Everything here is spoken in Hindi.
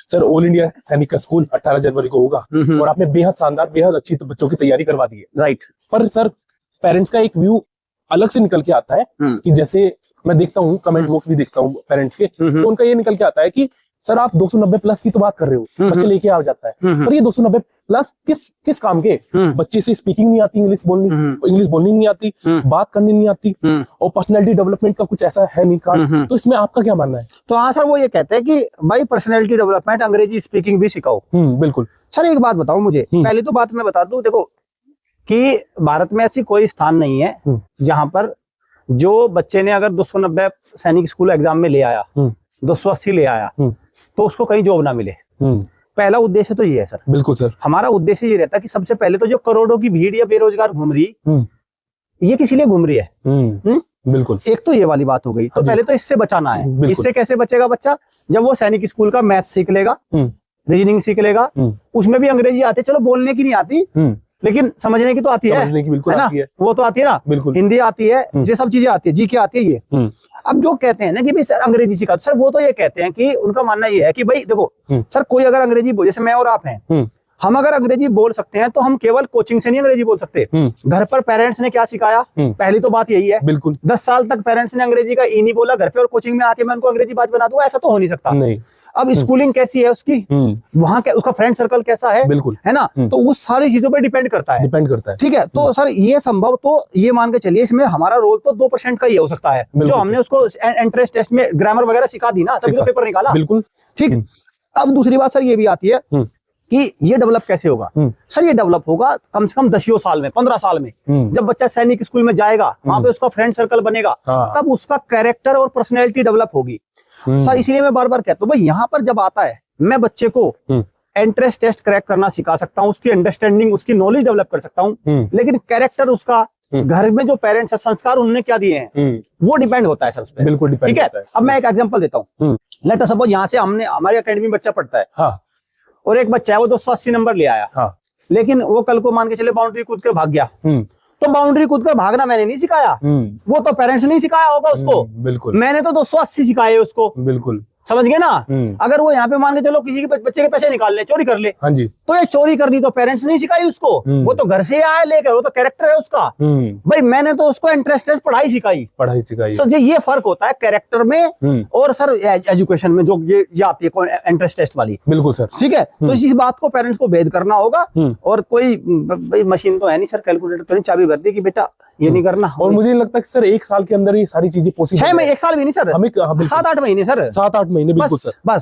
सर ऑल इंडिया सैनिक का स्कूल 18 जनवरी को होगा और आपने बेहद शानदार बेहद अच्छी बच्चों की तैयारी करवा दी है। राइट। पर सर पेरेंट्स का एक व्यू अलग से निकल के आता है कि जैसे मैं देखता हूँ कमेंट बॉक्स भी देखता हूँ पेरेंट्स के, तो उनका ये निकल के आता है कि सर आप 290 प्लस की तो बात कर रहे हो, बच्चे लेके आ जाता है, पर ये 290 प्लस किस काम के? बच्चे से स्पीकिंग नहीं आती, इंग्लिश बोलनी नहीं आती, बात करनी नहीं आती, और पर्सनैलिटी डेवलपमेंट का कुछ ऐसा है नहीं खास। तो इसमें आपका क्या मानना है? तो हाँ सर, वो ये कहते हैं कि भाई पर्सनैलिटी डेवलपमेंट, अंग्रेजी स्पीकिंग भी सिखाओ। बिल्कुल सर एक बात बताओ मुझे, पहली तो बात मैं बता दूं, देखो कि भारत में ऐसी कोई स्थान नहीं है जहां पर जो बच्चे ने अगर 290 सैनिक स्कूल एग्जाम में ले आया, 280 ले आया, तो उसको कहीं जॉब ना मिले। पहला उद्देश्य तो ये है सर। बिल्कुल सर। हमारा उद्देश्य ये रहता है कि सबसे पहले तो जो करोड़ों की भीड़ या बेरोजगार घूम रही, ये किस लिए घूम रही है? बिल्कुल। एक तो ये वाली बात हो गई, तो पहले तो इससे बचाना है। इससे कैसे बचेगा बच्चा? जब वो सैनिक स्कूल का मैथ सीख लेगा, रीजनिंग सीख लेगा, उसमें भी अंग्रेजी आती है, चलो बोलने की नहीं आती लेकिन समझने की तो आती है, समझने की बिल्कुल आती है, वो तो आती है ना, बिल्कुल। हिंदी आती है, ये सब चीजें आती है, जी के आती है ये। अब जो कहते हैं ना कि भाई सर अंग्रेजी सिखा, सर वो तो ये कहते हैं कि उनका मानना ये है कि भाई देखो सर, कोई अगर अंग्रेजी बोले, जैसे मैं और आप हैं, हम अगर अंग्रेजी बोल सकते हैं तो हम केवल कोचिंग से नहीं अंग्रेजी बोल सकते। घर पर पेरेंट्स ने क्या सिखाया, पहली तो बात यही है। बिल्कुल। 10 साल तक पेरेंट्स ने अंग्रेजी का ई नहीं बोला घर पे, और कोचिंग में आके मैं उनको अंग्रेजी बात बना दूंगा, ऐसा तो हो नहीं सकता। नहीं। अब स्कूलिंग कैसी है उसकी, वहां उसका फ्रेंड सर्कल कैसा है, बिल्कुल, है ना, तो उस सारी चीजों पर डिपेंड करता है। ठीक है, तो सर ये संभव, तो ये मान के चलिए इसमें हमारा रोल तो 2% का ही हो सकता है, जो हमने उसको एंट्रेंस टेस्ट में ग्रामर वगैरह सिखा दी ना, तभी तो पेपर निकाला। बिल्कुल ठीक। अब दूसरी बात सर ये भी आती है कि ये डेवलप कैसे होगा? सर ये डेवलप होगा कम से कम 10 साल में, 15 साल में, जब बच्चा सैनिक स्कूल में जाएगा, वहां पे उसका फ्रेंड सर्कल बनेगा, तब उसका कैरेक्टर और पर्सनैलिटी डेवलप होगी। सर इसीलिए मैं बार बार कहता हूँ भाई, यहाँ पर जब आता है, मैं बच्चे को एंट्रेंस टेस्ट क्रैक करना सिखा सकता हूँ, उसकी अंडरस्टैंडिंग, उसकी नॉलेज डेवलप कर सकता हूँ, लेकिन कैरेक्टर उसका, घर में जो पेरेंट्स है, संस्कार उन्होंने क्या दिए हैं, वो डिपेंड होता है सर उस पर। बिल्कुल ठीक है। अब मैं एक एग्जांपल देता हूँ। लेट अस सपोज यहाँ से हमने, हमारी अकेडमी में बच्चा पढ़ता है, और एक बच्चा है वो 280 नंबर ले आया, लेकिन वो कल को मान के चले बाउंड्री कूद कर भाग गया, तो बाउंड्री कूद कर भागना मैंने नहीं सिखाया, वो तो पेरेंट्स ने सिखाया होगा उसको। बिल्कुल। मैंने तो 280 सिखाए उसको। बिल्कुल, समझ गए ना। अगर वो यहाँ पे मान के चलो किसी के बच्चे के पैसे निकाल ले, चोरी कर ले, हाँ जी, तो ये चोरी करनी तो पेरेंट्स ने सिखाई उसको, वो तो घर से आया लेकर, वो तो कैरेक्टर है उसका। भाई मैंने तो उसको इंटरेस्ट पढ़ाई सिखाई। सर ये फर्क होता है कैरेक्टर में और सर एजुकेशन में, जो ये आती है इंटरेस्ट टेस्ट वाली। बिल्कुल सर। ठीक है, तो इस बात को पेरेंट्स को भेद करना होगा। और कोई मशीन तो है नहीं सर, कैलकुलेटर तो नहीं चाबी भर दी कि बेटा ये नहीं करना। और मुझे लगता है सर 1 साल के अंदर ये सारी चीजें पॉसिबल। 6 महीने, 1 साल भी नहीं सर, 7-8 महीने सर, 7-8 महीने। बिल्कुल सर, बस